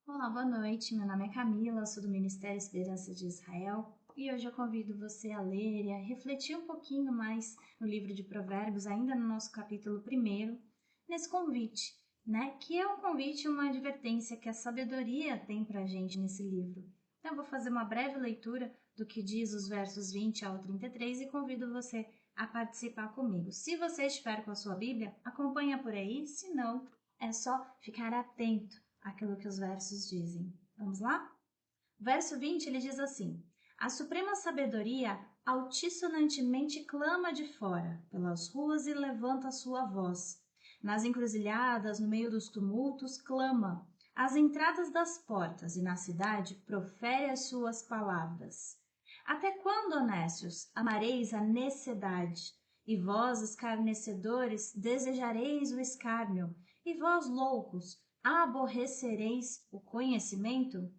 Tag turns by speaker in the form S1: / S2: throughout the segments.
S1: Olá, boa noite. Meu nome é Camila, sou do Ministério Esperança de Israel e hoje eu convido você a ler e a refletir um pouquinho mais no livro de Provérbios, ainda no nosso capítulo 1, nesse convite, Que é um convite, uma advertência que a sabedoria tem para a gente nesse livro. Então, eu vou fazer uma breve leitura do que diz os versos 20 ao 33 e convido você a participar comigo. Se você estiver com a sua Bíblia, acompanha por aí, se não, é só ficar atento aquilo que os versos dizem. Vamos lá? Verso 20, ele diz assim: A suprema sabedoria altissonantemente clama de fora, pelas ruas e levanta sua voz. Nas encruzilhadas, no meio dos tumultos, clama. Às entradas das portas e na cidade, profere as suas palavras. Até quando, honestos, amareis a necessidade? E vós, escarnecedores, desejareis o escárnio? E vós, loucos, aborrecereis o conhecimento?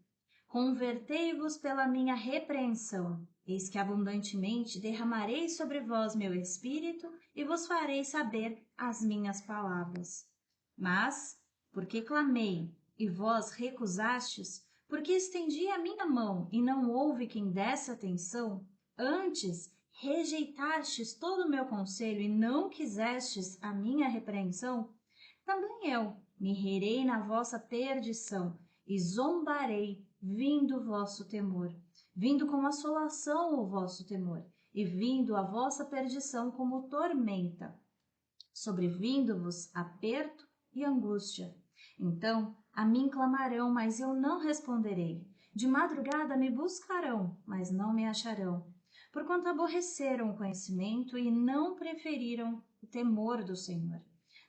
S1: Convertei-vos pela minha repreensão. Eis que abundantemente derramarei sobre vós meu espírito e vos farei saber as minhas palavras. Mas, porque clamei e vós recusastes, porque estendi a minha mão e não houve quem desse atenção, antes rejeitastes todo o meu conselho e não quisestes a minha repreensão, também eu me rirei na vossa perdição e zombarei, vindo o vosso temor, vindo como assolação o vosso temor, e vindo a vossa perdição como tormenta, sobrevindo-vos aperto e angústia. Então a mim clamarão, mas eu não responderei. De madrugada me buscarão, mas não me acharão. Porquanto aborreceram o conhecimento e não preferiram o temor do Senhor.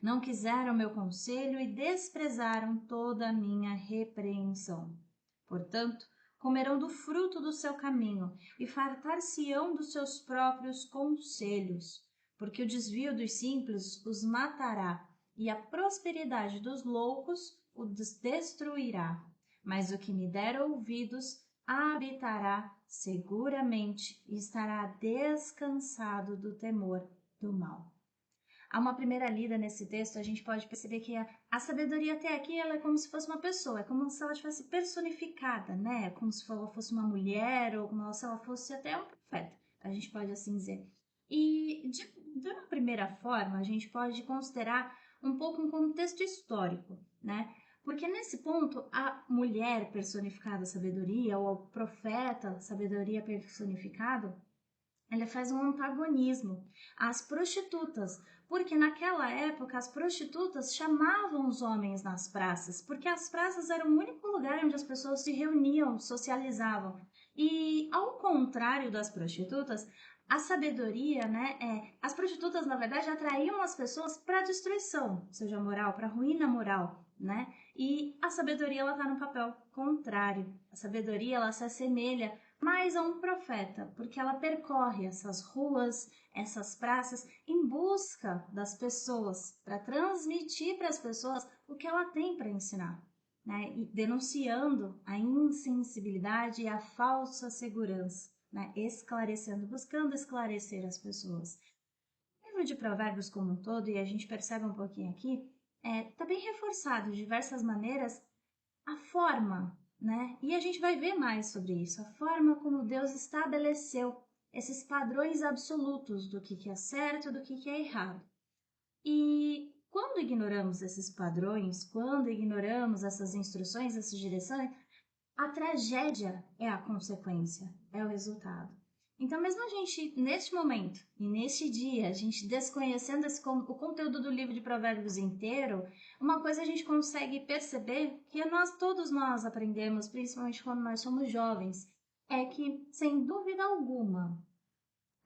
S1: Não quiseram meu conselho e desprezaram toda a minha repreensão. Portanto, comerão do fruto do seu caminho e fartar-se-ão dos seus próprios conselhos, porque o desvio dos simples os matará e a prosperidade dos loucos os destruirá. Mas o que me der ouvidos habitará seguramente e estará descansado do temor do mal. Há uma primeira lida nesse texto, a gente pode perceber que a sabedoria até aqui ela é como se fosse uma pessoa, é como se ela tivesse personificada, né? Como se ela fosse uma mulher ou como se ela fosse até um profeta, a gente pode assim dizer. E de uma primeira forma, a gente pode considerar um pouco um contexto histórico, né? Porque nesse ponto, a mulher personificada sabedoria, ou o profeta sabedoria personificado, ela faz um antagonismo às prostitutas, porque naquela época as prostitutas chamavam os homens nas praças, porque as praças eram o único lugar onde as pessoas se reuniam, socializavam. E ao contrário das prostitutas, a sabedoria, as prostitutas na verdade atraíam as pessoas para a destruição, seja moral, para a ruína moral, né? E a sabedoria ela está no papel contrário. A sabedoria ela se assemelha mais a um profeta, porque ela percorre essas ruas, essas praças, em busca das pessoas, para transmitir para as pessoas o que ela tem para ensinar, né? E denunciando a insensibilidade e a falsa segurança, né? Esclarecendo, buscando esclarecer as pessoas. O livro de Provérbios como um todo, e a gente percebe um pouquinho aqui, está bem reforçado de diversas maneiras a forma, né? E a gente vai ver mais sobre isso, a forma como Deus estabeleceu esses padrões absolutos do que é certo, do que é errado. E quando ignoramos esses padrões, quando ignoramos essas instruções, essas direções, a tragédia é a consequência, é o resultado. Então, mesmo a gente, neste momento e neste dia, a gente desconhecendo o conteúdo do livro de Provérbios inteiro, uma coisa a gente consegue perceber que todos nós aprendemos, principalmente quando nós somos jovens, é que, sem dúvida alguma,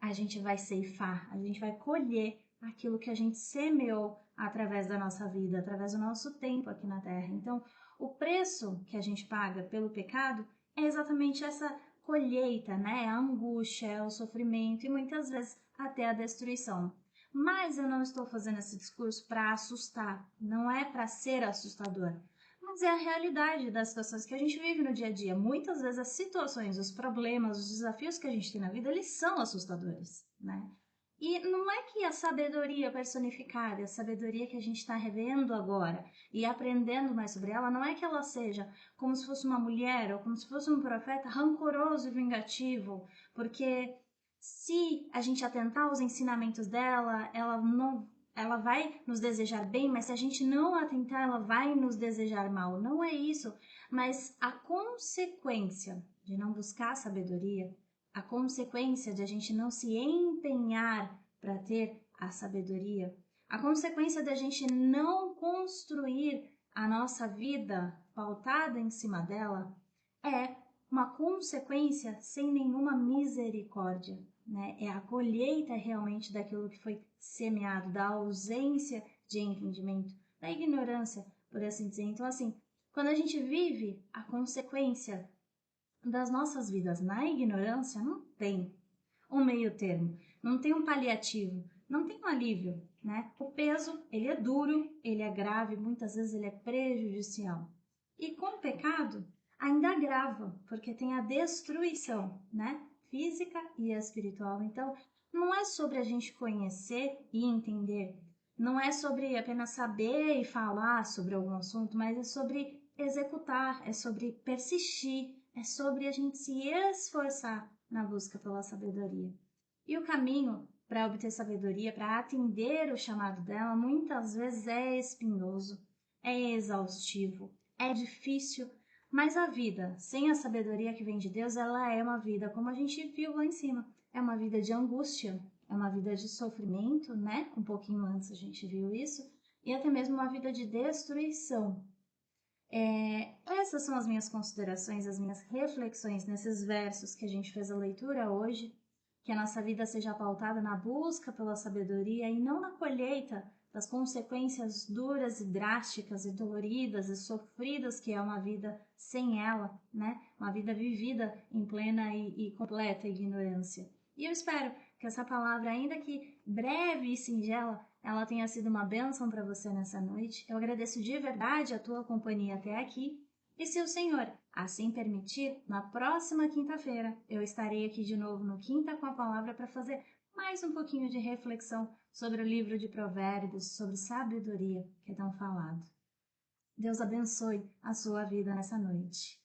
S1: a gente vai ceifar, a gente vai colher aquilo que a gente semeou através da nossa vida, através do nosso tempo aqui na Terra. Então, o preço que a gente paga pelo pecado é exatamente essa colheita, né? A angústia, o sofrimento e muitas vezes até a destruição. Mas eu não estou fazendo esse discurso para assustar, não é para ser assustador, mas é a realidade das situações que a gente vive no dia a dia. Muitas vezes as situações, os problemas, os desafios que a gente tem na vida, eles são assustadores, né? E não é que a sabedoria personificada, a sabedoria que a gente está revendo agora e aprendendo mais sobre ela, não é que ela seja como se fosse uma mulher ou como se fosse um profeta rancoroso e vingativo, porque se a gente atentar aos ensinamentos dela, ela vai nos desejar bem, mas se a gente não atentar, ela vai nos desejar mal. Não é isso, mas a consequência de não buscar sabedoria, a consequência de a gente não se empenhar para ter a sabedoria, a consequência da gente não construir a nossa vida pautada em cima dela é uma consequência sem nenhuma misericórdia, né? É a colheita realmente daquilo que foi semeado, da ausência de entendimento, da ignorância, por assim dizer. Então, assim, quando a gente vive a consequência das nossas vidas na ignorância, não tem um meio termo, não tem um paliativo, não tem um alívio, né? O peso, ele é duro, ele é grave, muitas vezes ele é prejudicial. E com o pecado, ainda agrava, porque tem a destruição, né? Física e espiritual. Então, não é sobre a gente conhecer e entender, não é sobre apenas saber e falar sobre algum assunto, mas é sobre executar, é sobre persistir, é sobre a gente se esforçar na busca pela sabedoria. E o caminho para obter sabedoria, para atender o chamado dela, muitas vezes é espinhoso, é exaustivo, é difícil, mas a vida sem a sabedoria que vem de Deus, ela é uma vida, como a gente viu lá em cima, é uma vida de angústia, é uma vida de sofrimento, né? Um pouquinho antes a gente viu isso, e até mesmo uma vida de destruição. Essas são as minhas considerações, as minhas reflexões nesses versos que a gente fez a leitura hoje. Que a nossa vida seja pautada na busca pela sabedoria e não na colheita das consequências duras e drásticas e doloridas e sofridas que é uma vida sem ela, né? Uma vida vivida em plena e completa ignorância. E eu espero que essa palavra, ainda que breve e singela, ela tenha sido uma bênção para você nessa noite. Eu agradeço de verdade a tua companhia até aqui. E se o Senhor assim permitir, na próxima quinta-feira eu estarei aqui de novo no Quinta com a Palavra para fazer mais um pouquinho de reflexão sobre o livro de Provérbios, sobre sabedoria que é tão falado. Deus abençoe a sua vida nessa noite.